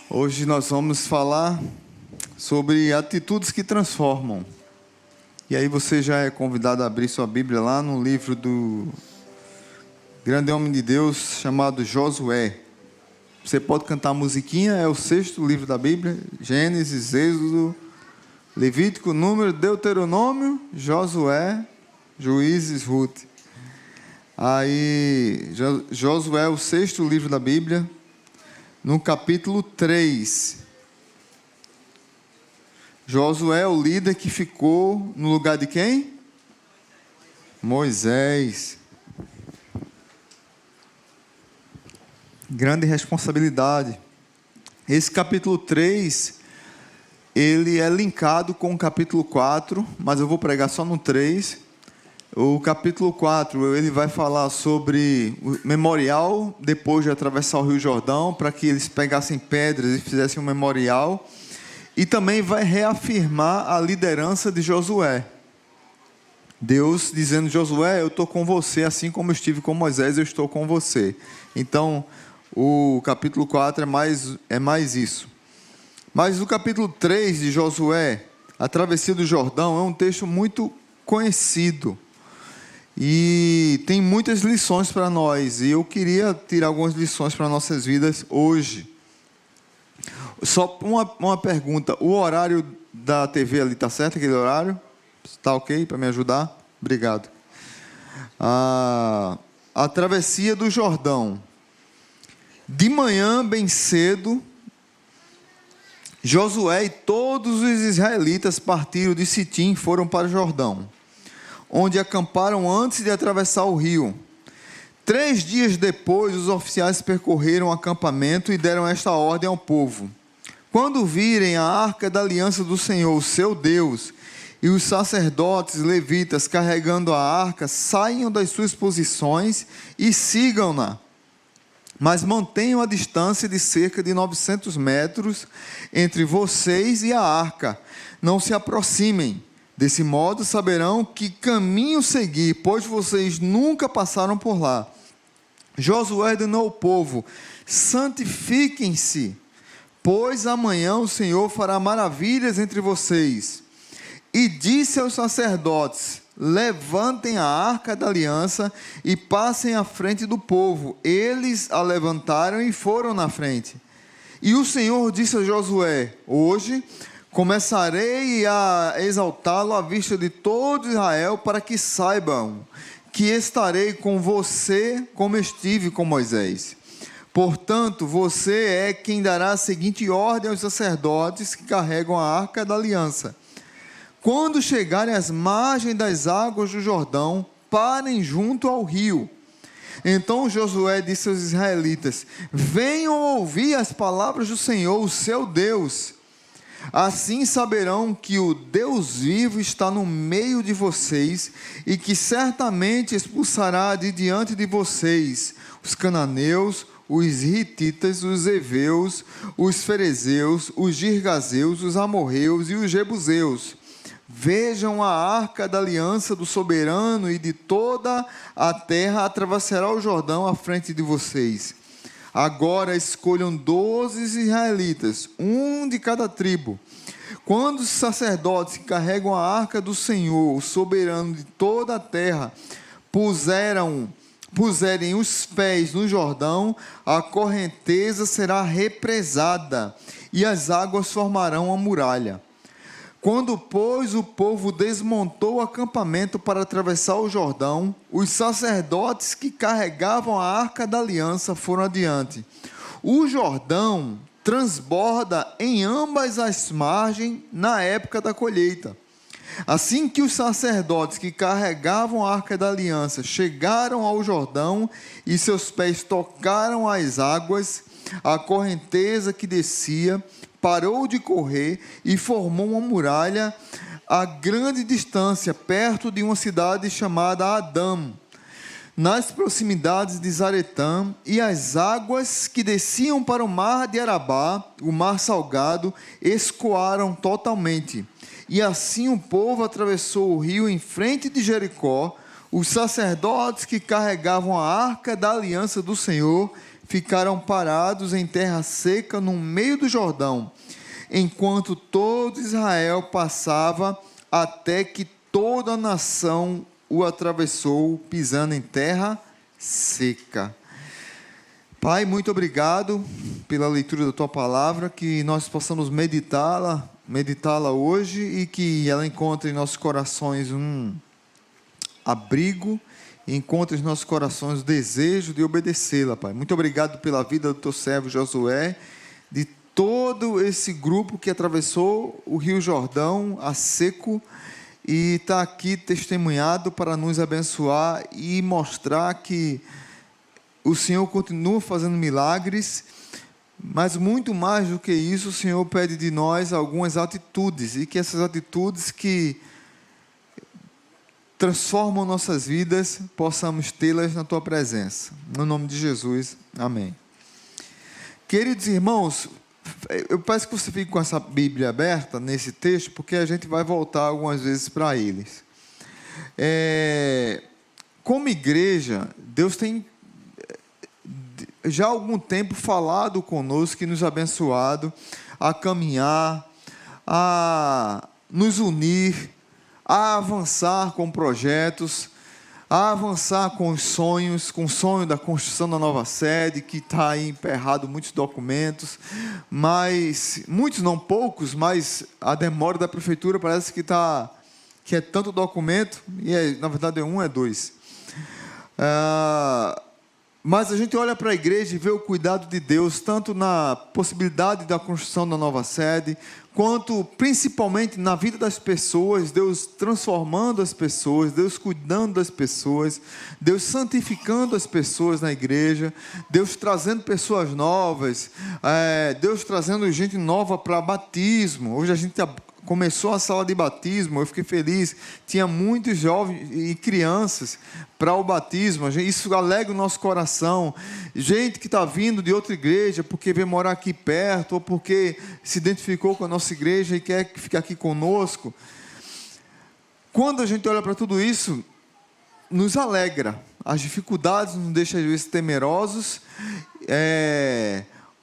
Hoje nós vamos falar sobre atitudes que transformam. E aí você já é convidado a abrir sua Bíblia lá no livro do grande homem de Deus chamado Josué. Você pode cantar a musiquinha, é o 6º livro da Bíblia: Gênesis, Êxodo, Levítico, Número, Deuteronômio, Josué, Juízes, Ruth. Aí, Josué é o 6º livro da Bíblia, no capítulo 3. Josué é o líder que ficou no lugar de quem? Moisés. Grande responsabilidade. Esse capítulo 3, ele é linkado com o capítulo 4, mas eu vou pregar só no 3. O capítulo 4, ele vai falar sobre o memorial, depois de atravessar o Rio Jordão, para que eles pegassem pedras e fizessem um memorial. E também vai reafirmar a liderança de Josué. Deus dizendo: Josué, eu estou com você, assim como eu estive com Moisés, eu estou com você. Então, o capítulo 4 é mais isso. Mas o capítulo 3 de Josué, a travessia do Jordão, é um texto muito conhecido. E tem muitas lições para nós. E eu queria tirar algumas lições para nossas vidas hoje. Só uma pergunta: o horário da TV ali está certo? Aquele horário? Está ok para me ajudar? Obrigado. A travessia do Jordão. De manhã, bem cedo, Josué e todos os israelitas partiram de Sitim e foram para o Jordão, onde acamparam antes de atravessar o rio. 3 dias depois, os oficiais percorreram o acampamento e deram esta ordem ao povo: quando virem a arca da aliança do Senhor, seu Deus, e os sacerdotes levitas carregando a arca, saiam das suas posições e sigam-na. Mas mantenham a distância de cerca de 900 metros entre vocês e a arca. Não se aproximem. Desse modo saberão que caminho seguir, pois vocês nunca passaram por lá. Josué ordenou ao povo: santifiquem-se, pois amanhã o Senhor fará maravilhas entre vocês. E disse aos sacerdotes: levantem a arca da aliança e passem à frente do povo. Eles a levantaram e foram na frente. E o Senhor disse a Josué: hoje começarei a exaltá-lo à vista de todo Israel, para que saibam que estarei com você como estive com Moisés. Portanto, você é quem dará a seguinte ordem aos sacerdotes que carregam a arca da aliança: quando chegarem às margens das águas do Jordão, parem junto ao rio. Então Josué disse aos israelitas: venham ouvir as palavras do Senhor, o seu Deus. Assim saberão que o Deus vivo está no meio de vocês e que certamente expulsará de diante de vocês os cananeus, os hititas, os heveus, os ferezeus, os girgazeus, os amorreus e os jebuseus. Vejam, a arca da aliança do soberano e de toda a terra atravessará o Jordão à frente de vocês. Agora escolham 12 israelitas, um de cada tribo. Quando os sacerdotes que carregam a arca do Senhor, o soberano de toda a terra, puserem os pés no Jordão, a correnteza será represada e as águas formarão a muralha. Quando, pois, o povo desmontou o acampamento para atravessar o Jordão, os sacerdotes que carregavam a arca da aliança foram adiante. O Jordão transborda em ambas as margens na época da colheita. Assim que os sacerdotes que carregavam a arca da aliança chegaram ao Jordão e seus pés tocaram as águas, a correnteza que descia parou de correr e formou uma muralha a grande distância, perto de uma cidade chamada Adã, nas proximidades de Zaretã, e as águas que desciam para o mar de Arabá, o mar salgado, escoaram totalmente. E assim o povo atravessou o rio em frente de Jericó. Os sacerdotes que carregavam a arca da aliança do Senhor ficaram parados em terra seca no meio do Jordão, enquanto todo Israel passava, até que toda a nação o atravessou, pisando em terra seca. Pai, muito obrigado pela leitura da Tua palavra, que nós possamos meditá-la hoje e que ela encontre em nossos corações um abrigo, encontre em nossos corações o desejo de obedecê-la, Pai. Muito obrigado pela vida do Teu servo Josué, de todo esse grupo que atravessou o Rio Jordão a seco e está aqui testemunhado para nos abençoar e mostrar que o Senhor continua fazendo milagres, mas muito mais do que isso, o Senhor pede de nós algumas atitudes, e que essas atitudes que transformam nossas vidas, possamos tê-las na Tua presença. No nome de Jesus, amém. Queridos irmãos, eu peço que você fique com essa Bíblia aberta nesse texto, porque a gente vai voltar algumas vezes para eles. Como igreja, Deus tem já há algum tempo falado conosco e nos abençoado a caminhar, a nos unir, a avançar com projetos, a avançar com os sonhos, com o sonho da construção da nova sede, que está aí emperrado muitos documentos, mas, muitos não poucos, mas a demora da prefeitura parece que é tanto documento, e na verdade é dois. Mas a gente olha para a igreja e vê o cuidado de Deus, tanto na possibilidade da construção da nova sede, quanto principalmente na vida das pessoas, Deus transformando as pessoas, Deus cuidando das pessoas, Deus santificando as pessoas na igreja, Deus trazendo pessoas novas, Deus trazendo gente nova para batismo. Hoje a gente começou a sala de batismo, eu fiquei feliz, tinha muitos jovens e crianças para o batismo, isso alegra o nosso coração, gente que está vindo de outra igreja, porque veio morar aqui perto, ou porque se identificou com a nossa igreja e quer ficar aqui conosco. Quando a gente olha para tudo isso, nos alegra, as dificuldades nos deixam às vezes temerosos,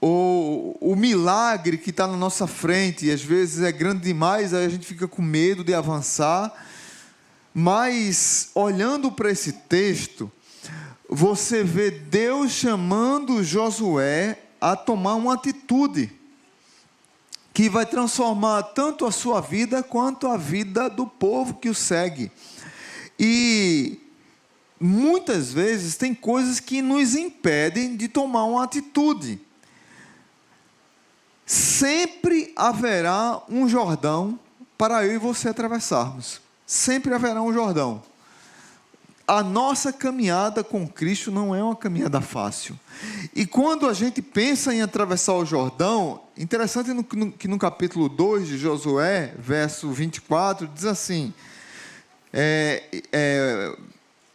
o milagre que está na nossa frente, e às vezes é grande demais, aí a gente fica com medo de avançar, mas olhando para esse texto, você vê Deus chamando Josué a tomar uma atitude, que vai transformar tanto a sua vida, quanto a vida do povo que o segue, e muitas vezes tem coisas que nos impedem de tomar uma atitude. Sempre haverá um Jordão para eu e você atravessarmos. Sempre haverá um Jordão. A nossa caminhada com Cristo não é uma caminhada fácil. E quando a gente pensa em atravessar o Jordão, interessante que no capítulo 2 de Josué, verso 24, diz assim: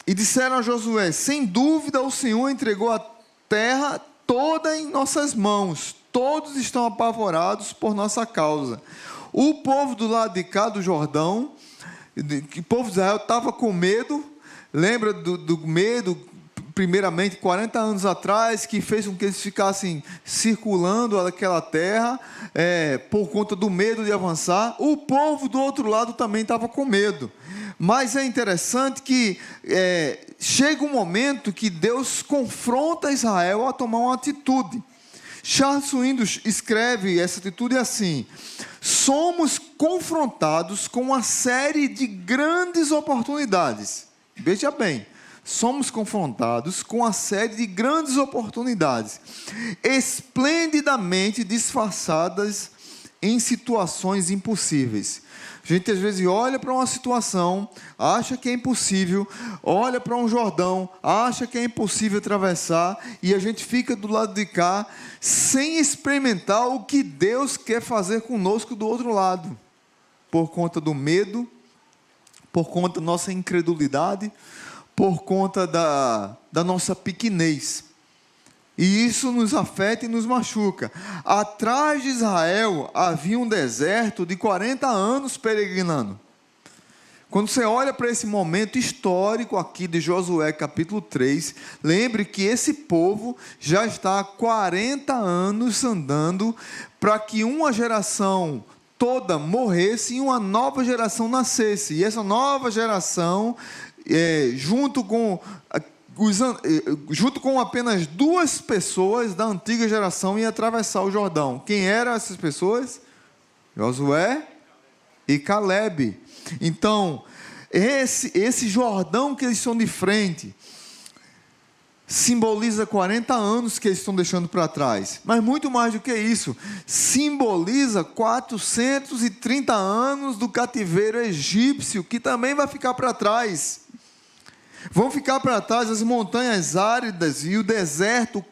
e disseram a Josué: sem dúvida o Senhor entregou a terra toda em nossas mãos. Todos estão apavorados por nossa causa. O povo do lado de cá do Jordão, o povo de Israel estava com medo. Lembra do medo, primeiramente, 40 anos atrás, que fez com que eles ficassem circulando aquela terra, por conta do medo de avançar. O povo do outro lado também estava com medo. Mas é interessante que chega um momento que Deus confronta Israel a tomar uma atitude. Charles Swindoll escreve essa atitude assim: somos confrontados com uma série de grandes oportunidades. Veja bem, somos confrontados com uma série de grandes oportunidades, esplendidamente disfarçadas em situações impossíveis. A gente às vezes olha para uma situação, acha que é impossível, olha para um Jordão, acha que é impossível atravessar, e a gente fica do lado de cá, sem experimentar o que Deus quer fazer conosco do outro lado, por conta do medo, por conta da nossa incredulidade, por conta da nossa pequenez. E isso nos afeta e nos machuca. Atrás de Israel havia um deserto de 40 anos peregrinando. Quando você olha para esse momento histórico aqui de Josué capítulo 3, lembre que esse povo já está há 40 anos andando para que uma geração toda morresse e uma nova geração nascesse. E essa nova geração, junto com apenas 2 pessoas da antiga geração, ia atravessar o Jordão. Quem eram essas pessoas? Josué e Calebe. Então, esse Jordão que eles estão de frente simboliza 40 anos que eles estão deixando para trás. Mas muito mais do que isso, simboliza 430 anos do cativeiro egípcio, que também vai ficar para trás. Vão ficar para trás as montanhas áridas e o deserto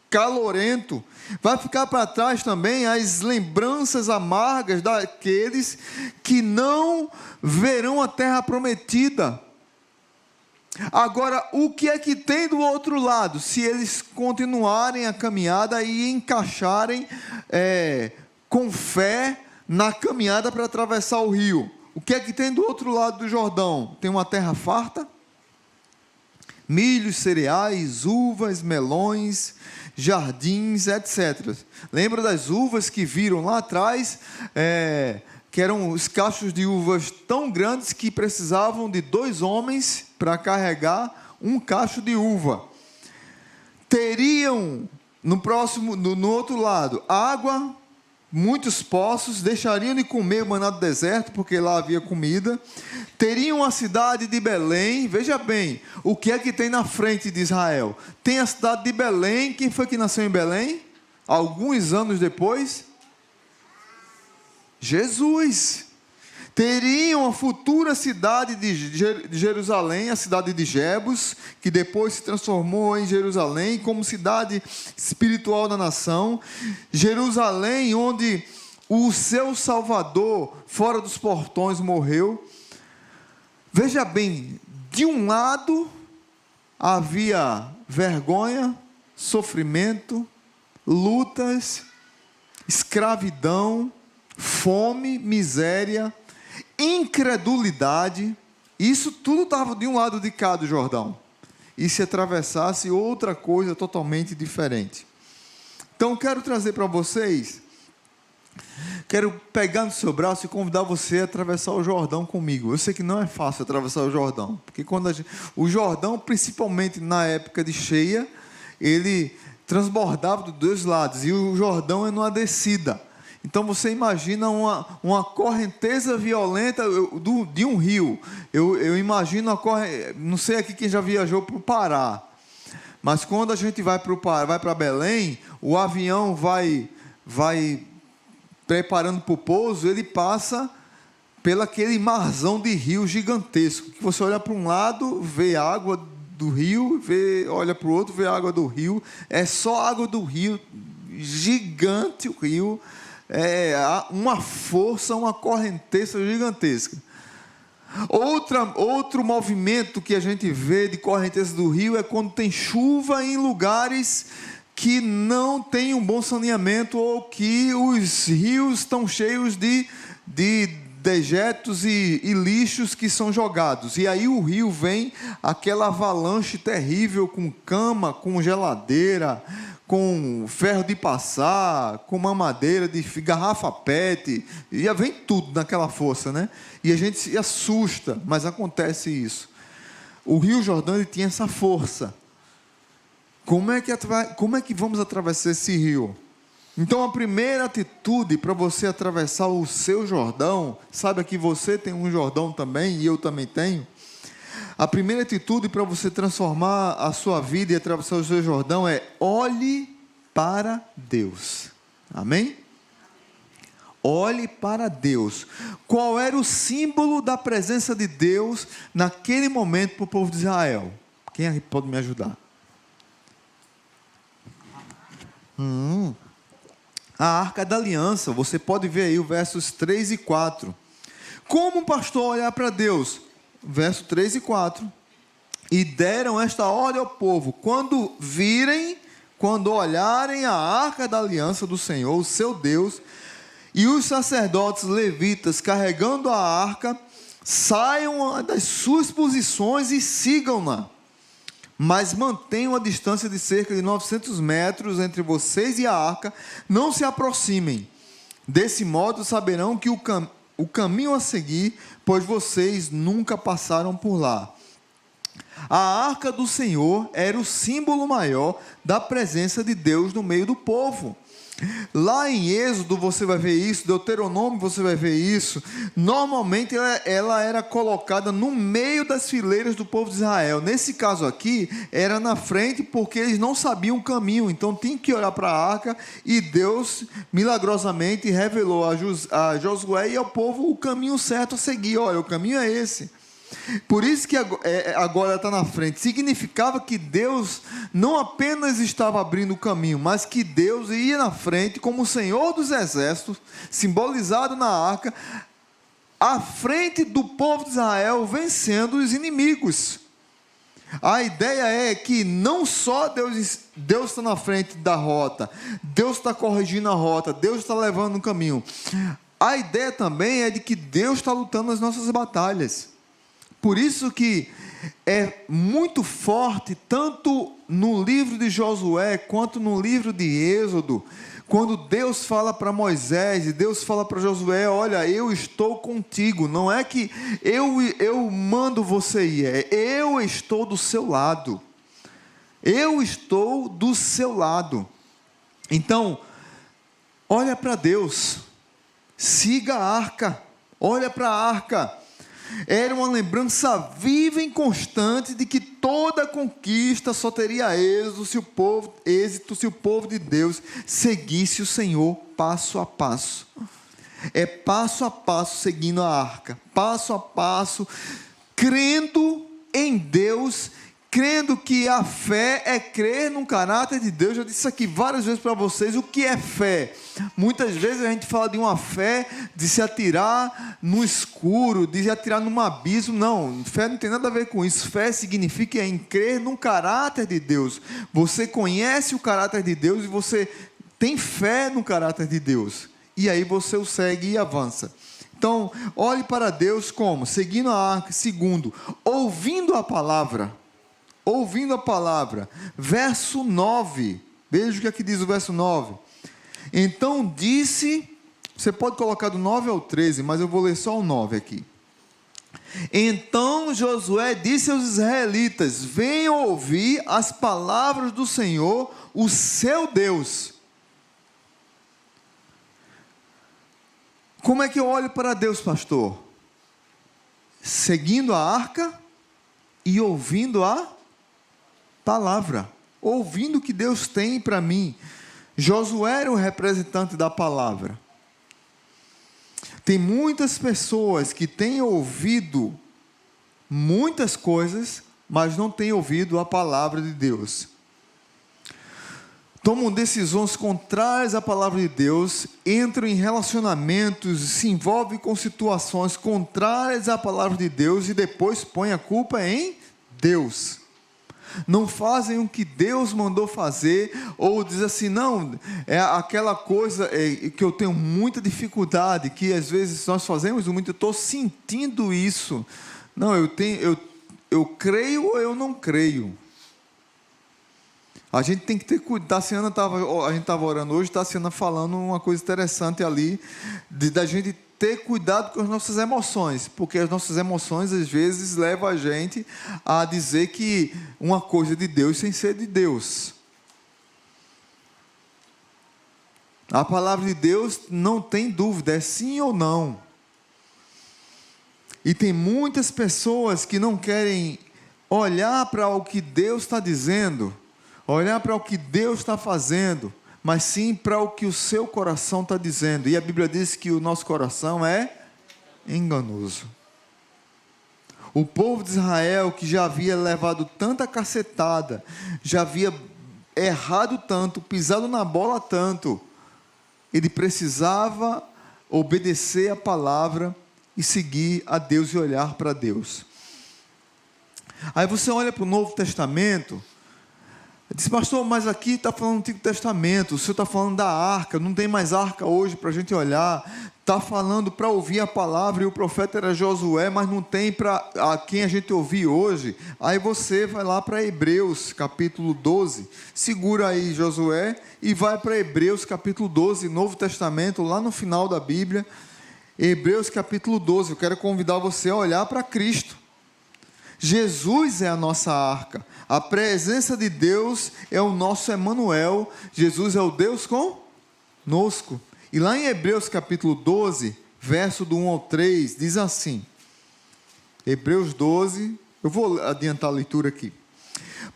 calorento. Vai ficar para trás também as lembranças amargas daqueles que não verão a terra prometida. Agora, o que é que tem do outro lado? Se eles continuarem a caminhada e encaixarem com fé na caminhada para atravessar o rio. O que é que tem do outro lado do Jordão? Tem uma terra farta? Milhos, cereais, uvas, melões, jardins, etc. Lembra das uvas que viram lá atrás? Que eram os cachos de uvas tão grandes que precisavam de 2 homens para carregar um cacho de uva. Teriam no outro lado água, muitos poços, deixariam de comer o maná do deserto, porque lá havia comida. Teriam a cidade de Belém. Veja bem, o que é que tem na frente de Israel? Tem a cidade de Belém. Quem foi que nasceu em Belém? Alguns anos depois? Jesus. Teriam a futura cidade de Jerusalém, a cidade de Jebus, que depois se transformou em Jerusalém, como cidade espiritual da nação. Jerusalém, onde o seu Salvador, fora dos portões, morreu. Veja bem, de um lado havia vergonha, sofrimento, lutas, escravidão, fome, miséria, incredulidade. Isso tudo estava de um lado de cá do Jordão. E se atravessasse outra coisa totalmente diferente. Então quero trazer para vocês, quero pegar no seu braço e convidar você a atravessar o Jordão comigo. Eu sei que não é fácil atravessar o Jordão, porque o Jordão, principalmente na época de cheia, ele transbordava dos 2 lados, e o Jordão é numa descida. Então você imagina uma correnteza violenta de um rio. Eu imagino não sei aqui quem já viajou para o Pará, mas quando a gente vai para Belém, o avião vai preparando para o pouso, ele passa pelo aquele marzão de rio gigantesco, que você olha para um lado, vê água do rio, olha para o outro, vê água do rio, é só água do rio, gigante o rio, uma força, uma correnteza gigantesca. Outro movimento que a gente vê de correnteza do rio é quando tem chuva em lugares que não tem um bom saneamento, ou que os rios estão cheios de dejetos e lixos que são jogados. E aí o rio vem aquela avalanche terrível, com cama, com geladeira, com ferro de passar, com mamadeira de garrafa PET, e vem tudo naquela força, né? E a gente se assusta, mas acontece isso. O Rio Jordão, ele tinha essa força. Como é que vamos atravessar esse rio? Então a primeira atitude para você atravessar o seu Jordão, saiba que você tem um Jordão também, e eu também tenho. A primeira atitude para você transformar a sua vida e atravessar o seu Jordão é: olhe para Deus. Amém? Olhe para Deus. Qual era o símbolo da presença de Deus naquele momento para o povo de Israel? Quem pode me ajudar? A Arca da Aliança. Você pode ver aí os versos 3 e 4. Como um pastor olhar para Deus? Verso 3 e 4. E deram esta ordem ao povo: quando olharem a Arca da Aliança do Senhor, o seu Deus, e os sacerdotes levitas carregando a arca, saiam das suas posições e sigam-na, mas mantenham a distância de cerca de 900 metros entre vocês e a arca, não se aproximem. Desse modo saberão que o caminho a seguir, pois vocês nunca passaram por lá. A arca do Senhor era o símbolo maior da presença de Deus no meio do povo. Lá em Êxodo você vai ver isso, Deuteronômio você vai ver isso. Normalmente ela era colocada no meio das fileiras do povo de Israel. Nesse caso aqui, era na frente porque eles não sabiam o caminho. Então tinha que olhar para a arca e Deus milagrosamente revelou a Josué e ao povo o caminho certo a seguir. Olha, o caminho é esse. Por isso que agora está na frente. Significava que Deus não apenas estava abrindo o caminho, mas que Deus ia na frente como o Senhor dos Exércitos, simbolizado na arca, à frente do povo de Israel, vencendo os inimigos. A ideia é que não só Deus está na frente da rota, Deus está corrigindo a rota, Deus está levando no caminho. A ideia também é de que Deus está lutando as nossas batalhas. Por isso que é muito forte, tanto no livro de Josué, quanto no livro de Êxodo, quando Deus fala para Moisés, e Deus fala para Josué, olha, eu estou contigo, não é que eu mando você ir, eu estou do seu lado, eu estou do seu lado. Então, olha para Deus, siga a arca, olha para a arca. Era uma lembrança viva e constante de que toda conquista só teria êxito se o povo de Deus seguisse o Senhor passo a passo. É passo a passo seguindo a arca, passo a passo, crendo em Deus, crendo que a fé é crer no caráter de Deus. Eu disse isso aqui várias vezes para vocês. O que é fé? Muitas vezes a gente fala de uma fé de se atirar no escuro, de se atirar num abismo. Não, fé não tem nada a ver com isso. Fé significa em crer no caráter de Deus. Você conhece o caráter de Deus e você tem fé no caráter de Deus. E aí você o segue e avança. Então, olhe para Deus como? Seguindo a arca. Segundo, ouvindo a palavra. Ouvindo a palavra, verso 9, veja o que aqui diz o verso 9. Então disse, você pode colocar do 9 ao 13, mas eu vou ler só o 9 aqui. Então Josué disse aos israelitas, venham ouvir as palavras do Senhor, o seu Deus. Como é que eu olho para Deus, pastor? Seguindo a arca e ouvindo a palavra, ouvindo o que Deus tem para mim. Josué era o representante da palavra. Tem muitas pessoas que têm ouvido muitas coisas, mas não têm ouvido a palavra de Deus. Tomam decisões contrárias à palavra de Deus, entram em relacionamentos, se envolvem com situações contrárias à palavra de Deus e depois põem a culpa em Deus. Não fazem o que Deus mandou fazer, ou diz assim, não, é aquela coisa que eu tenho muita dificuldade, que às vezes nós fazemos muito, eu estou sentindo isso, não, eu creio ou eu não creio. A gente tem que ter cuidado. A gente estava orando hoje, Tassiana falando uma coisa interessante ali, da gente ter cuidado com as nossas emoções, porque as nossas emoções às vezes levam a gente a dizer que uma coisa é de Deus sem ser de Deus. A palavra de Deus não tem dúvida, é sim ou não. E tem muitas pessoas que não querem olhar para o que Deus está dizendo, olhar para o que Deus está fazendo, mas sim para o que o seu coração está dizendo. E a Bíblia diz que o nosso coração é enganoso. O povo de Israel, que já havia levado tanta cacetada, já havia errado tanto, pisado na bola tanto, ele precisava obedecer a palavra e seguir a Deus e olhar para Deus. Aí você olha para o Novo Testamento, diz, pastor, mas aqui está falando do Antigo Testamento, o senhor está falando da arca, não tem mais arca hoje para a gente olhar, está falando para ouvir a palavra, e o profeta era Josué, mas não tem para quem a gente ouvir hoje. Aí você vai lá para Hebreus capítulo 12, segura aí Josué e vai para Hebreus capítulo 12, Novo Testamento, lá no final da Bíblia. Hebreus capítulo 12, eu quero convidar você a olhar para Cristo. Jesus é a nossa arca, a presença de Deus é o nosso Emanuel, Jesus é o Deus conosco. E lá em Hebreus capítulo 12, verso do 1 ao 3, diz assim, Hebreus 12, eu vou adiantar a leitura aqui.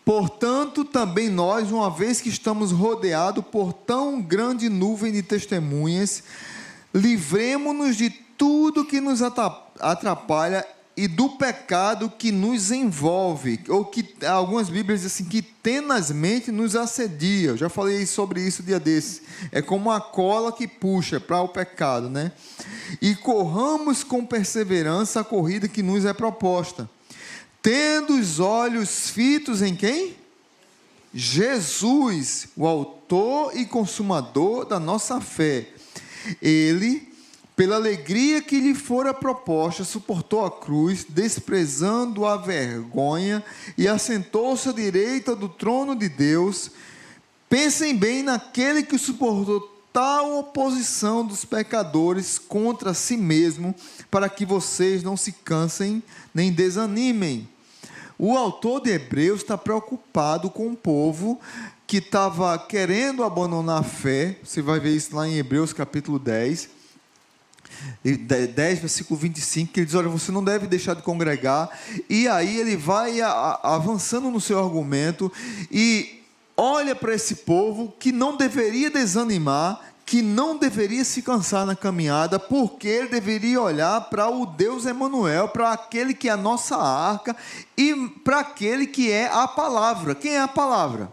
Portanto, também nós, uma vez que estamos rodeados por tão grande nuvem de testemunhas, livremo-nos de tudo que nos atrapalha e do pecado que nos envolve, ou que algumas Bíblias dizem assim, que tenazmente nos assedia. Eu já falei sobre isso um dia desses. É como uma cola que puxa para o pecado, né? E corramos com perseverança a corrida que nos é proposta, tendo os olhos fitos em quem? Jesus, o autor e consumador da nossa fé. Ele, pela alegria que lhe fora proposta, suportou a cruz, desprezando a vergonha, e assentou-se à direita do trono de Deus. Pensem bem naquele que suportou tal oposição dos pecadores contra si mesmo, para que vocês não se cansem nem desanimem. O autor de Hebreus está preocupado com o povo que estava querendo abandonar a fé. Você vai ver isso lá em Hebreus capítulo 10, versículo 25, que ele diz, olha, você não deve deixar de congregar. E aí ele vai avançando no seu argumento e olha para esse povo que não deveria desanimar, que não deveria se cansar na caminhada, porque ele deveria olhar para o Deus Emanuel, para aquele que é a nossa arca e para aquele que é a palavra. Quem é a palavra?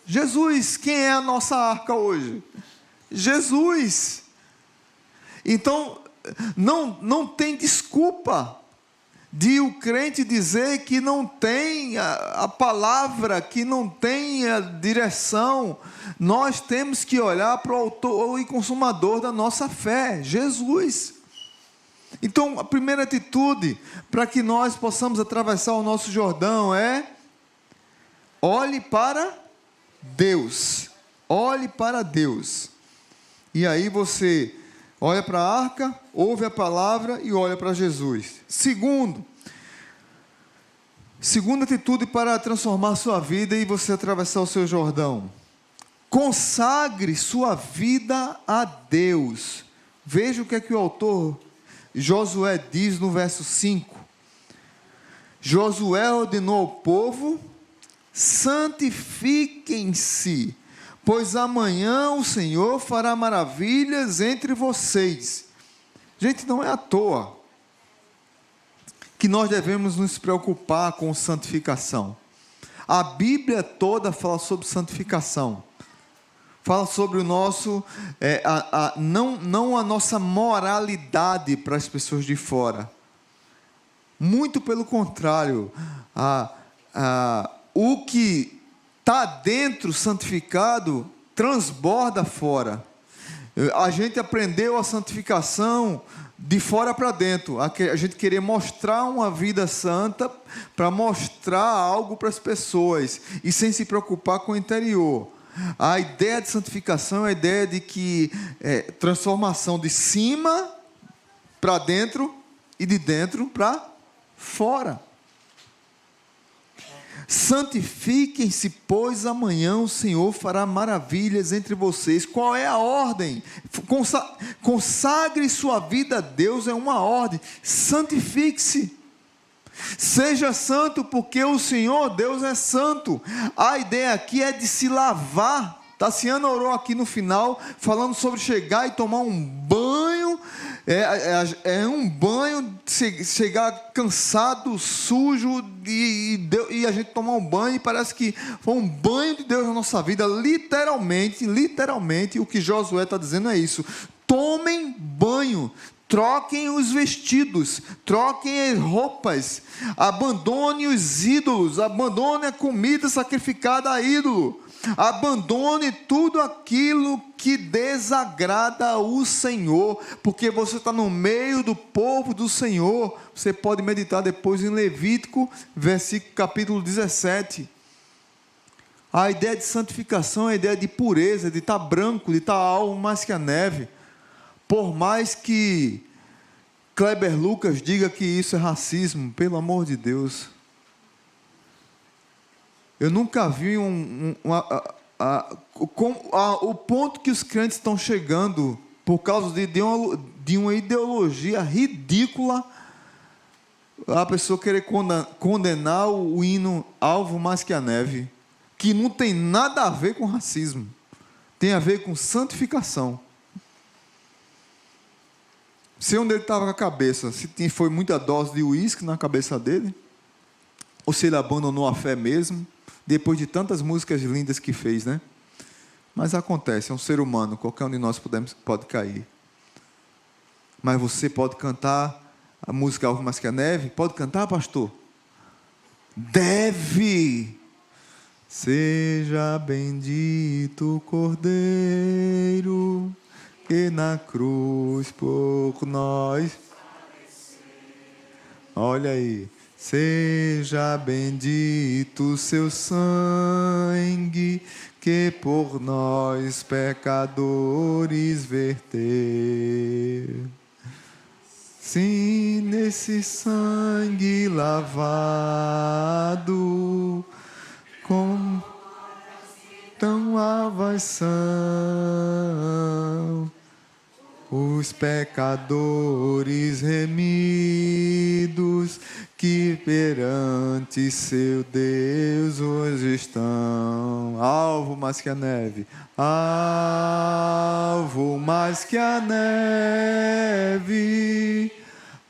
Jesus. Quem é a nossa arca hoje? Jesus. Então, não tem desculpa de o crente dizer que não tem a palavra, que não tem a direção. Nós temos que olhar para o autor e consumador da nossa fé, Jesus. Então, a primeira atitude para que nós possamos atravessar o nosso Jordão é: olhe para Deus. Olhe para Deus. E aí você olha para a arca, ouve a palavra e olha para Jesus. Segunda atitude para transformar sua vida e você atravessar o seu Jordão: consagre sua vida a Deus. Veja o que é que o autor Josué diz no verso 5. Josué ordenou ao povo: santifiquem-se, pois amanhã o Senhor fará maravilhas entre vocês. Gente, não é à toa que nós devemos nos preocupar com santificação. A Bíblia toda fala sobre santificação. Fala sobre o nosso, não a nossa moralidade para as pessoas de fora. Muito pelo contrário, o que está dentro santificado transborda fora. A gente aprendeu a santificação de fora para dentro, a gente querer mostrar uma vida santa para mostrar algo para as pessoas e sem se preocupar com o interior. A ideia de santificação é a ideia de que transformação de cima para dentro e de dentro para fora. Santifiquem-se, pois amanhã o Senhor fará maravilhas entre vocês. Qual é a ordem? Consagre sua vida a Deus, é uma ordem. Santifique-se. Seja santo, porque o Senhor Deus é santo. A ideia aqui é de se lavar. Tassiana orou aqui no final, falando sobre chegar e tomar um banho. É um banho, chegar cansado, sujo, e a gente tomar um banho, e parece que foi um banho de Deus na nossa vida. Literalmente, o que Josué está dizendo é isso: tomem banho, troquem os vestidos, troquem as roupas, abandone os ídolos, abandone a comida sacrificada a ídolo. Abandone tudo aquilo que desagrada ao Senhor, porque você está no meio do povo do Senhor. Você pode meditar depois em Levítico, capítulo 17. A ideia de santificação é a ideia de pureza, de estar branco, de estar alvo mais que a neve. Por mais que Kleber Lucas diga que isso é racismo, pelo amor de Deus. Eu nunca vi o ponto que os crentes estão chegando por causa de uma ideologia ridícula, a pessoa querer condenar o hino Alvo Mais Que a Neve, que não tem nada a ver com racismo, tem a ver com santificação. Sei onde ele estava com a cabeça, se foi muita dose de uísque na cabeça dele, ou se ele abandonou a fé mesmo, depois de tantas músicas lindas que fez, né? Mas acontece, é um ser humano, qualquer um de nós pode cair. Mas você pode cantar a música Alvo Mais Que a Neve? Pode cantar, pastor? Deve! Seja bendito o Cordeiro, que na cruz por nós... Olha aí. Seja bendito o seu sangue, que por nós pecadores verter. Sim, nesse sangue lavado, com tão alvas são os pecadores remidos, que perante seu Deus hoje estão. Alvo mais que a neve, alvo mais que a neve,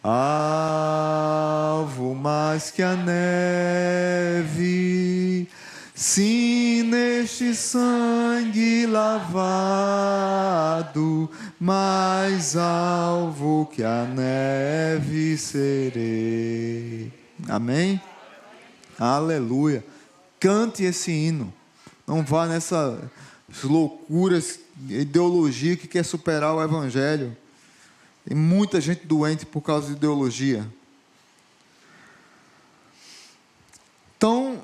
alvo mais que a neve. Sim, neste sangue lavado, mais alvo que a neve serei. Amém? Aleluia. Cante esse hino. Não vá nessas loucuras, ideologia que quer superar o evangelho. Tem muita gente doente por causa de ideologia. Então,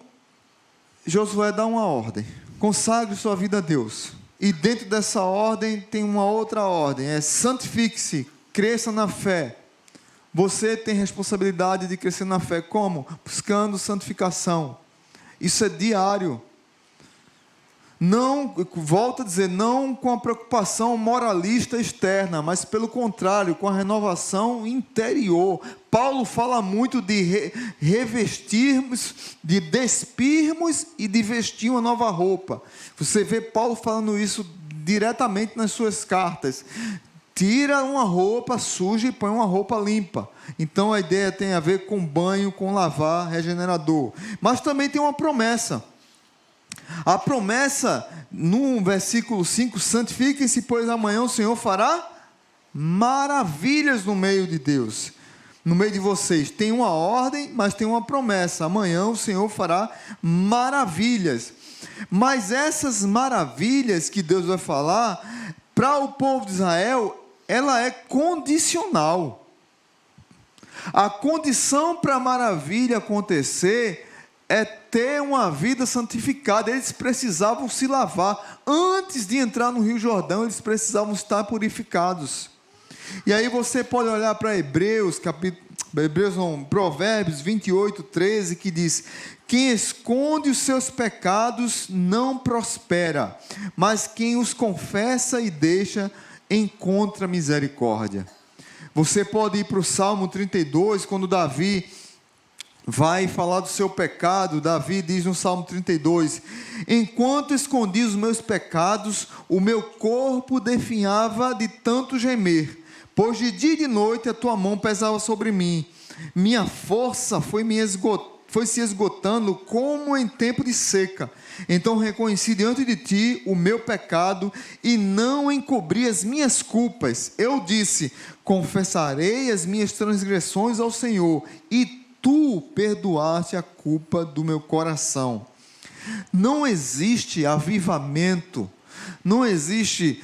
Josué dá uma ordem: consagre sua vida a Deus. E dentro dessa ordem tem uma outra ordem, é santifique-se, cresça na fé. Você tem responsabilidade de crescer na fé. Como? Buscando santificação. Isso é diário. Não, volto a dizer, não com a preocupação moralista externa, mas pelo contrário, com a renovação interior. Paulo fala muito de revestirmos, de despirmos e de vestir uma nova roupa. Você vê Paulo falando isso diretamente nas suas cartas. Tira uma roupa suja e põe uma roupa limpa. Então a ideia tem a ver com banho, com lavar, regenerador. Mas também tem uma promessa. A promessa, no versículo 5, santifiquem-se, pois amanhã o Senhor fará maravilhas no meio de Deus, no meio de vocês. Tem uma ordem, mas tem uma promessa: amanhã o Senhor fará maravilhas. Mas essas maravilhas que Deus vai falar, para o povo de Israel, ela é condicional. A condição para a maravilha acontecer é ter uma vida santificada. Eles precisavam se lavar. Antes de entrar no Rio Jordão, eles precisavam estar purificados. E aí você pode olhar para Provérbios 28, 13, que diz: quem esconde os seus pecados não prospera, mas quem os confessa e deixa, encontra misericórdia. Você pode ir para o Salmo 32, quando Davi vai falar do seu pecado. Davi diz no Salmo 32: enquanto escondi os meus pecados, o meu corpo definhava de tanto gemer, pois de dia e de noite a tua mão pesava sobre mim. Minha força foi se esgotando como em tempo de seca. Então reconheci diante de ti o meu pecado e não encobri as minhas culpas. Eu disse: confessarei as minhas transgressões ao Senhor, e tu perdoaste a culpa do meu coração. Não existe avivamento, não existe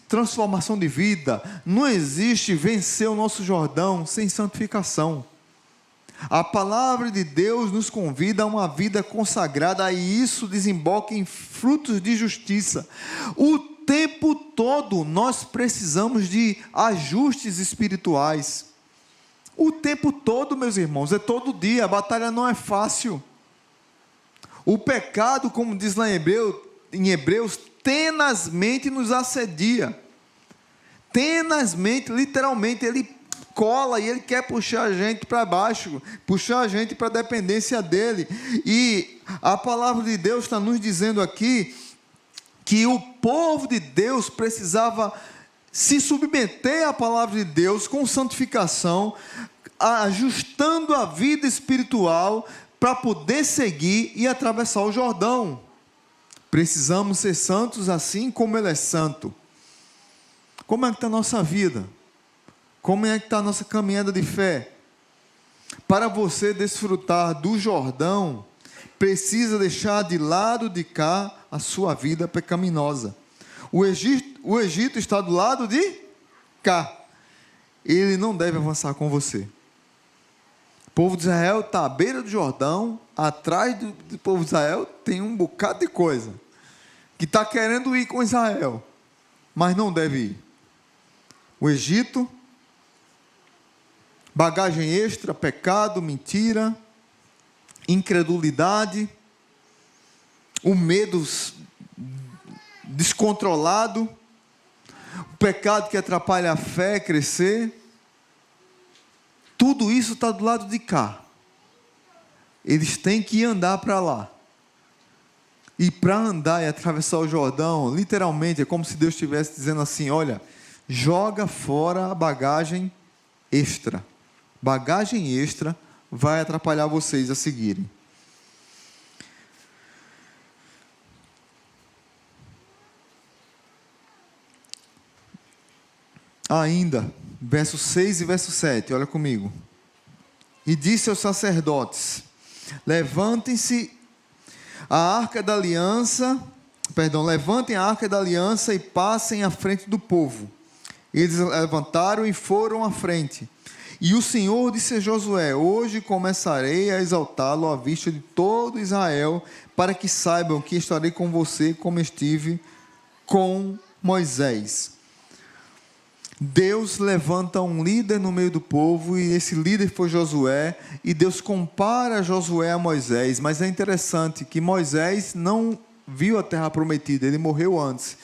transformação de vida, não existe vencer o nosso Jordão sem santificação. A palavra de Deus nos convida a uma vida consagrada, e isso desemboca em frutos de justiça. O tempo todo nós precisamos de ajustes espirituais. O tempo todo, meus irmãos, é todo dia, a batalha não é fácil. O pecado, como diz lá em Hebreus, tenazmente nos assedia. Tenazmente, literalmente, ele cola e ele quer puxar a gente para baixo, puxar a gente para a dependência dele. E a palavra de Deus está nos dizendo aqui que o povo de Deus precisava se submeter à palavra de Deus com santificação, ajustando a vida espiritual para poder seguir e atravessar o Jordão. Precisamos ser santos assim como Ele é santo. Como é que está a nossa vida? Como é que está a nossa caminhada de fé? Para você desfrutar do Jordão, precisa deixar de lado de cá a sua vida pecaminosa. O Egito está do lado de cá. Ele não deve avançar com você. O povo de Israel está à beira do Jordão. Atrás do povo de Israel tem um bocado de coisa que está querendo ir com Israel, mas não deve ir. O Egito, bagagem extra, pecado, mentira, incredulidade, o medo descontrolado, o pecado que atrapalha a fé crescer. Tudo isso está do lado de cá. Eles têm que andar para lá. E para andar e atravessar o Jordão, literalmente, é como se Deus estivesse dizendo assim: olha, joga fora a bagagem extra. Bagagem extra vai atrapalhar vocês a seguirem. Ainda, verso 6 e verso 7, olha comigo. E disse aos sacerdotes: levantem a arca da aliança e passem à frente do povo. Eles levantaram e foram à frente. E o Senhor disse a Josué: hoje começarei a exaltá-lo à vista de todo Israel, para que saibam que estarei com você como estive com Moisés. Deus levanta um líder no meio do povo, e esse líder foi Josué, e Deus compara Josué a Moisés. Mas é interessante que Moisés não viu a terra prometida, ele morreu antes.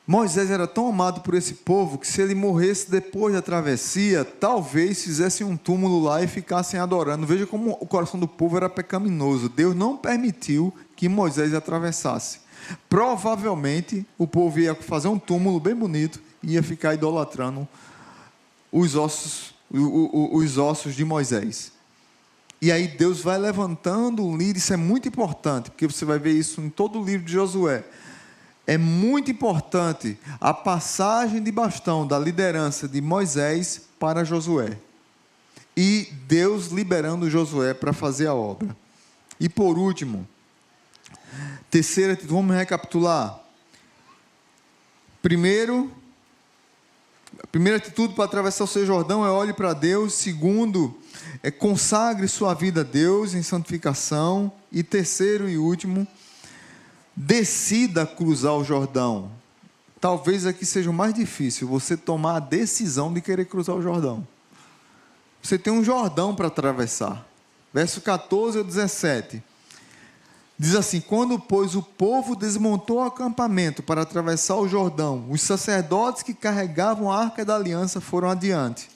Moisés era tão amado por esse povo que, se ele morresse depois da travessia, talvez fizessem um túmulo lá e ficassem adorando. Veja como o coração do povo era pecaminoso. Deus não permitiu que Moisés atravessasse. Provavelmente o povo ia fazer um túmulo bem bonito e ia ficar idolatrando os ossos de Moisés. E aí Deus vai levantando um líder. Isso é muito importante, porque você vai ver isso em todo o livro de Josué. É muito importante a passagem de bastão da liderança de Moisés para Josué, e Deus liberando Josué para fazer a obra. E por último, terceira atitude, vamos recapitular. A primeira atitude para atravessar o seu Jordão é olhe para Deus. Segundo, consagre sua vida a Deus em santificação. E terceiro e último, decida cruzar o Jordão. Talvez aqui seja o mais difícil, você tomar a decisão de querer cruzar o Jordão. Você tem um Jordão para atravessar. Verso 14 ao 17. Diz assim: quando, pois, o povo desmontou o acampamento para atravessar o Jordão, os sacerdotes que carregavam a arca da aliança foram adiante.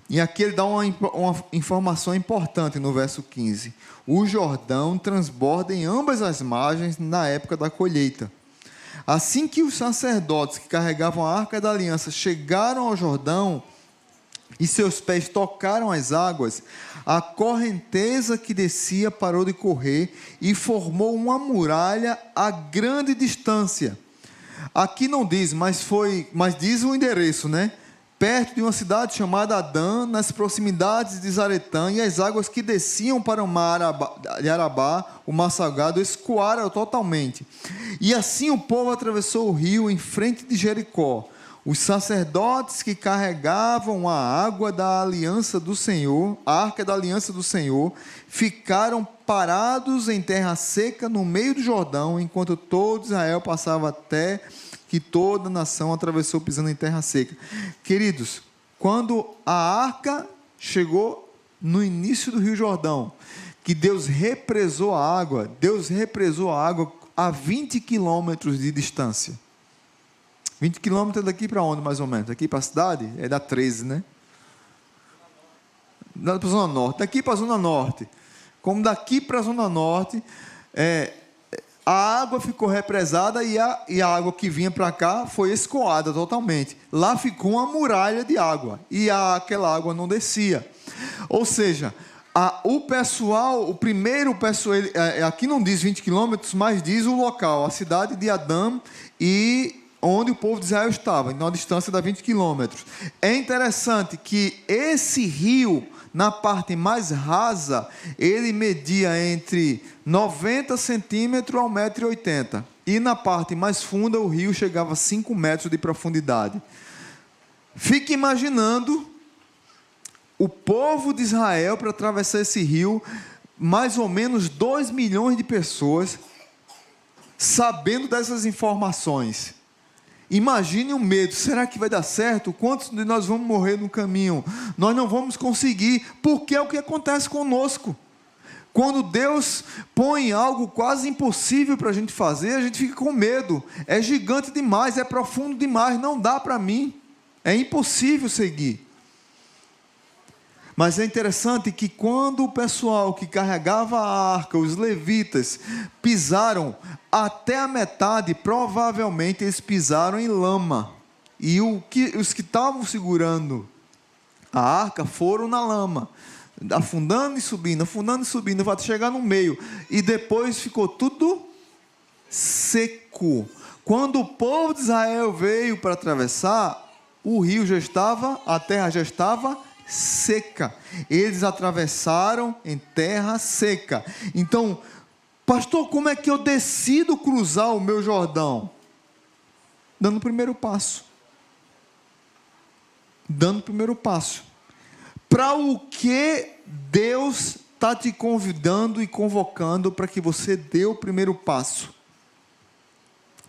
E aqui ele dá uma informação importante no verso 15. O Jordão transborda em ambas as margens na época da colheita. Assim que os sacerdotes que carregavam a arca da aliança chegaram ao Jordão e seus pés tocaram as águas, a correnteza que descia parou de correr e formou uma muralha a grande distância. Aqui não diz, mas diz o endereço, né? perto de uma cidade chamada Adã, nas proximidades de Zaretã, e as águas que desciam para o mar de Arabá, o mar salgado, escoaram totalmente. E assim o povo atravessou o rio em frente de Jericó. Os sacerdotes que carregavam a água da aliança do Senhor, a arca da aliança do Senhor, ficaram parados em terra seca no meio do Jordão, enquanto todo Israel passava até que toda a nação atravessou pisando em terra seca. Queridos, quando a arca chegou no início do Rio Jordão, que Deus represou a água a 20 quilômetros de distância. 20 quilômetros daqui para onde, mais ou menos? Daqui para a cidade? É da 13, né? Para a Zona Norte. Daqui para a Zona Norte. Como daqui para a Zona Norte, a água ficou represada e a água que vinha para cá foi escoada totalmente. Lá ficou uma muralha de água e aquela água não descia. Ou seja, aqui não diz 20 quilômetros, mas diz o local, a cidade de Adã e onde o povo de Israel estava, em uma distância de 20 quilômetros. É interessante que esse rio, na parte mais rasa, ele media entre 90 centímetros a 1,80 m. E na parte mais funda, o rio chegava a 5 metros de profundidade. Fique imaginando o povo de Israel para atravessar esse rio, mais ou menos 2 milhões de pessoas, sabendo dessas informações. Imagine o medo, será que vai dar certo? Quantos de nós vamos morrer no caminho? Nós não vamos conseguir, porque é o que acontece conosco. Quando Deus põe algo quase impossível para a gente fazer, a gente fica com medo. É gigante demais, é profundo demais, não dá para mim. É impossível seguir. Mas é interessante que quando o pessoal que carregava a arca, os levitas, pisaram até a metade, provavelmente eles pisaram em lama. E os que estavam segurando a arca foram na lama, afundando e subindo, vai chegar no meio. E depois ficou tudo seco. Quando o povo de Israel veio para atravessar, a terra já estava seca. Eles atravessaram em terra seca. Então, pastor, como é que eu decido cruzar o meu Jordão? Dando o primeiro passo. Para o que Deus está te convidando e convocando para que você dê o primeiro passo?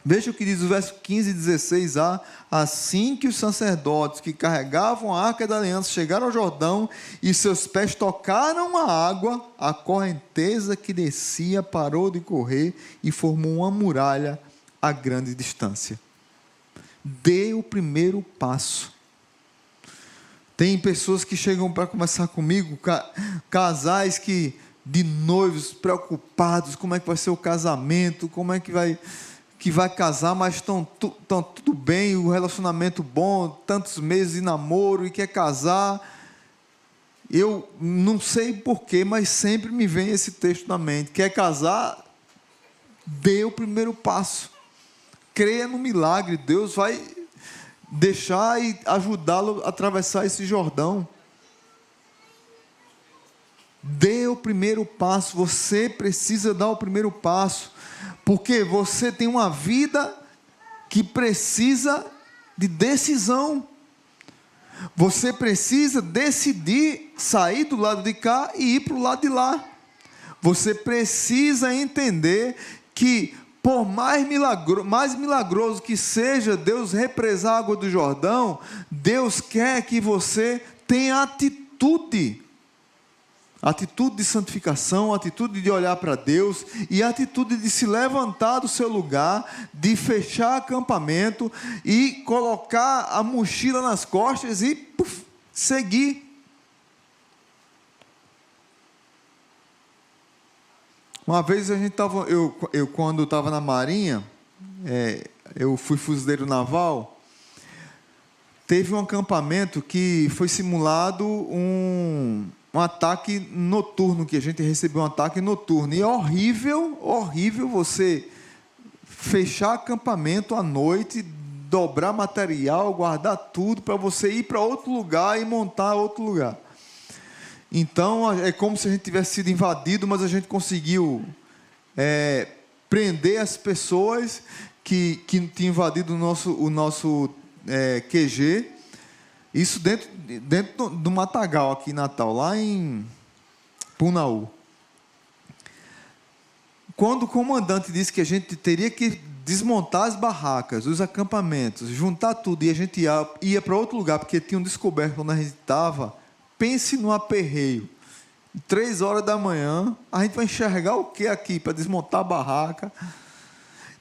Veja o que diz o verso 15 e 16a. Assim que os sacerdotes que carregavam a arca da aliança chegaram ao Jordão e seus pés tocaram a água, a correnteza que descia parou de correr e formou uma muralha a grande distância. Dê o primeiro passo. Tem pessoas que chegam para conversar comigo, casais de noivos preocupados, como é que vai ser o casamento, como é que vai casar, mas estão tudo bem, o relacionamento bom, tantos meses de namoro e quer casar. Eu não sei porquê, mas sempre me vem esse texto na mente. Quer casar? Dê o primeiro passo. Creia no milagre, Deus vai deixar e ajudá-lo a atravessar esse Jordão. Dê o primeiro passo, você precisa dar o primeiro passo, porque você tem uma vida que precisa de decisão. Você precisa decidir sair do lado de cá e ir para o lado de lá. Você precisa entender que, por mais milagroso que seja Deus represar a água do Jordão, Deus quer que você tenha atitude de santificação, atitude de olhar para Deus e atitude de se levantar do seu lugar, de fechar acampamento e colocar a mochila nas costas e seguir. Uma vez eu quando estava na Marinha, eu fui fuzileiro naval. Teve um acampamento que foi simulado um ataque noturno, que a gente recebeu um ataque noturno. E é horrível você fechar acampamento à noite, dobrar material, guardar tudo para você ir para outro lugar e montar outro lugar. Então é como se a gente tivesse sido invadido, mas a gente conseguiu prender as pessoas que tinham invadido o nosso QG. Isso dentro do Matagal, aqui em Natal, lá em Punaú. Quando o comandante disse que a gente teria que desmontar as barracas, os acampamentos, juntar tudo, e a gente ia para outro lugar, porque tinham descoberto onde a gente estava, pense no aperreio. 3 horas da manhã, a gente vai enxergar o que aqui para desmontar a barraca?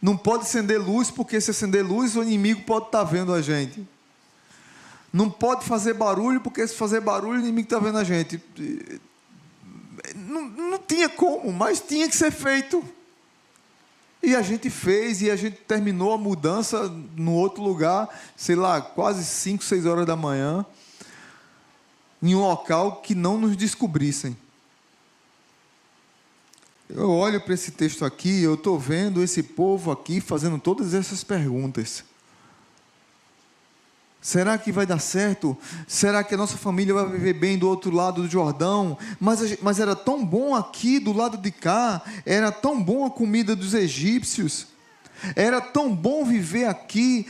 Não pode acender luz, porque se acender luz, o inimigo pode estar vendo a gente. Não pode fazer barulho, porque se fazer barulho, o inimigo está vendo a gente. Não tinha como, mas tinha que ser feito. E a gente fez, e a gente terminou a mudança no outro lugar, sei lá, quase 5, 6 horas da manhã, em um local que não nos descobrissem. Eu olho para esse texto aqui, eu estou vendo esse povo aqui fazendo todas essas perguntas. Será que vai dar certo? Será que a nossa família vai viver bem do outro lado do Jordão? Mas era tão bom aqui do lado de cá, era tão bom a comida dos egípcios, era tão bom viver aqui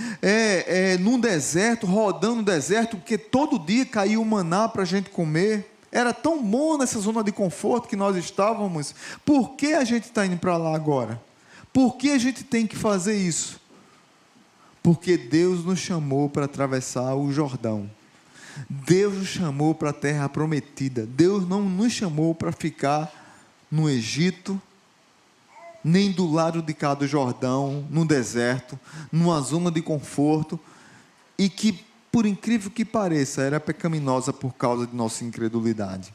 num deserto, rodando no deserto, porque todo dia caía o maná para a gente comer. Era tão bom nessa zona de conforto que nós estávamos. Por que a gente está indo para lá agora? Por que a gente tem que fazer isso? Porque Deus nos chamou para atravessar o Jordão. Deus nos chamou para a terra prometida. Deus não nos chamou para ficar no Egito, nem do lado de cá do Jordão, no deserto, numa zona de conforto, e que, por incrível que pareça, era pecaminosa por causa de nossa incredulidade.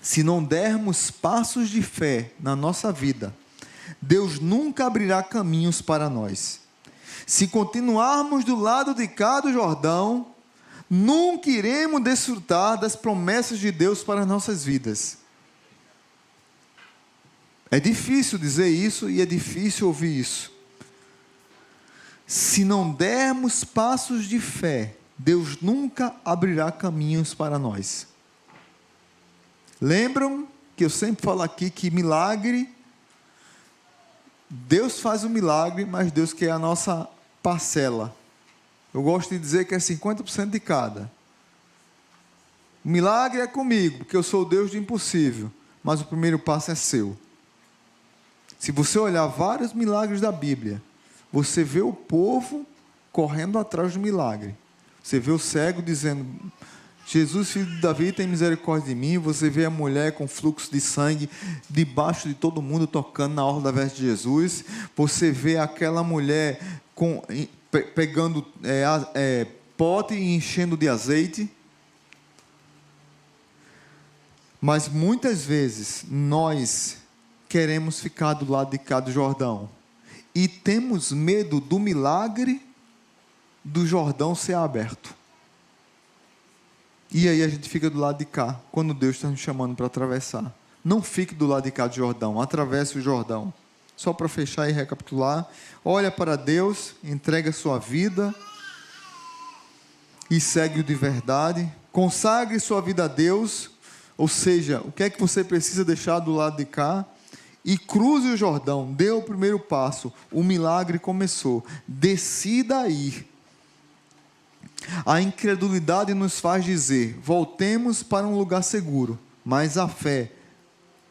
Se não dermos passos de fé na nossa vida, Deus nunca abrirá caminhos para nós. Se continuarmos do lado de cá do Jordão, nunca iremos desfrutar das promessas de Deus para as nossas vidas. É difícil dizer isso e é difícil ouvir isso. Se não dermos passos de fé, Deus nunca abrirá caminhos para nós. Lembram que eu sempre falo aqui que milagre, Deus faz o milagre, mas Deus quer a nossa parcela. Eu gosto de dizer que é 50% de cada. O milagre é comigo, porque eu sou o Deus do impossível, mas o primeiro passo é seu. Se você olhar vários milagres da Bíblia, você vê o povo correndo atrás do milagre. Você vê o cego dizendo: Jesus, filho de Davi, tem misericórdia de mim. Você vê a mulher com fluxo de sangue debaixo de todo mundo tocando na orla da veste de Jesus. Você vê aquela mulher pegando pote e enchendo de azeite. Mas muitas vezes nós queremos ficar do lado de cá do Jordão e temos medo do milagre do Jordão ser aberto. E aí a gente fica do lado de cá, quando Deus está nos chamando para atravessar. Não fique do lado de cá do Jordão, atravesse o Jordão. Só para fechar e recapitular, olha para Deus, entrega a sua vida e segue-o de verdade. Consagre sua vida a Deus, ou seja, o que é que você precisa deixar do lado de cá, e cruze o Jordão, dê o primeiro passo, o milagre começou, decida a ir. A incredulidade nos faz dizer: voltemos para um lugar seguro, mas a fé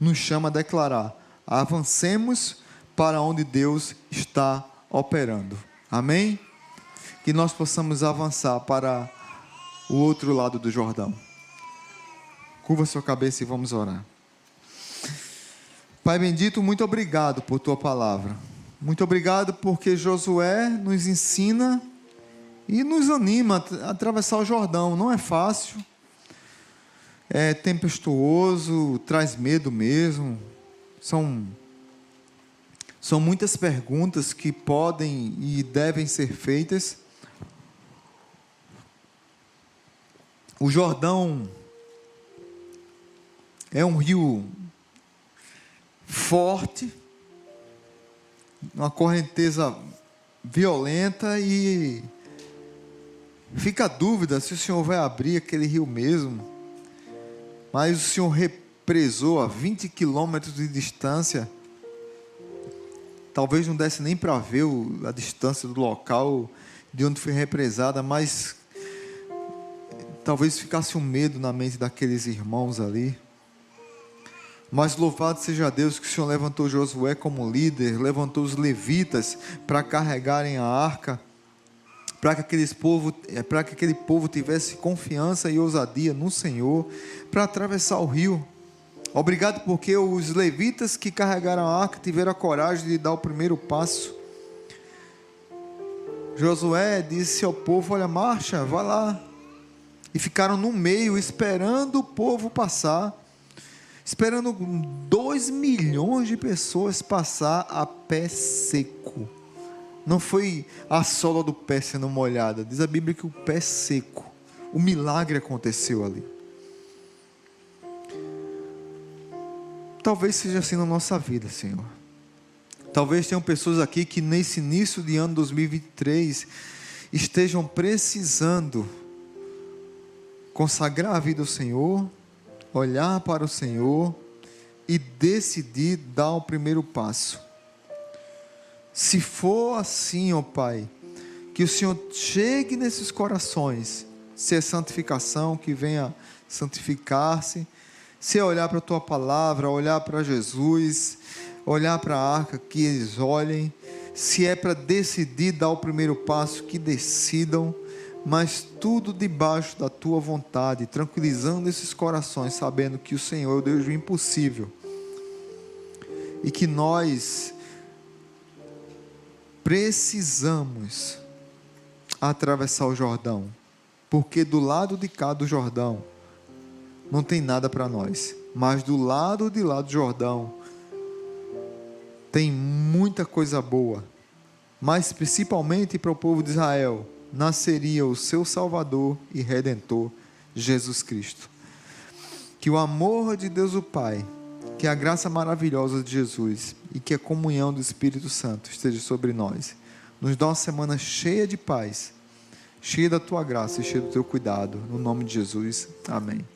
nos chama a declarar: avancemos para onde Deus está operando. Amém? Que nós possamos avançar para o outro lado do Jordão. Curva sua cabeça e vamos orar. Pai bendito, muito obrigado por tua palavra. Muito obrigado porque Josué nos ensina e nos anima a atravessar o Jordão. Não é fácil, é tempestuoso, traz medo mesmo. São muitas perguntas que podem e devem ser feitas. O Jordão é um rio forte, uma correnteza violenta e fica a dúvida se o Senhor vai abrir aquele rio mesmo. Mas o Senhor represou a 20 quilômetros de distância. Talvez não desse nem para ver a distância do local de onde foi represada, mas talvez ficasse um medo na mente daqueles irmãos ali. Mas louvado seja Deus que o Senhor levantou Josué como líder, levantou os levitas para carregarem a arca, para que aquele povo tivesse confiança e ousadia no Senhor, para atravessar o rio. Obrigado porque os levitas que carregaram a arca tiveram a coragem de dar o primeiro passo. Josué disse ao povo: olha, marcha, vai lá. E ficaram no meio, esperando o povo passar, esperando 2 milhões de pessoas passar a pé seco. Não foi a sola do pé sendo molhada, diz a Bíblia que o pé seco. O milagre aconteceu ali. Talvez seja assim na nossa vida, Senhor. Talvez tenham pessoas aqui que nesse início de ano 2023 estejam precisando consagrar a vida ao Senhor, olhar para o Senhor e decidir dar o primeiro passo. Se for assim, ó Pai, que o Senhor chegue nesses corações, se é santificação, que venha santificar-se, se é olhar para a Tua Palavra, olhar para Jesus, olhar para a arca, que eles olhem, se é para decidir dar o primeiro passo, que decidam, mas tudo debaixo da Tua vontade, tranquilizando esses corações, sabendo que o Senhor é o Deus do impossível, e que nós precisamos atravessar o Jordão, porque do lado de cá do Jordão não tem nada para nós, mas do lado de lá do Jordão tem muita coisa boa, mas principalmente para o povo de Israel nasceria o seu Salvador e Redentor, Jesus Cristo. Que o amor de Deus o Pai, que a graça maravilhosa de Jesus e que a comunhão do Espírito Santo esteja sobre nós. Nos dá uma semana cheia de paz, cheia da Tua graça e cheia do Teu cuidado. No nome de Jesus. Amém.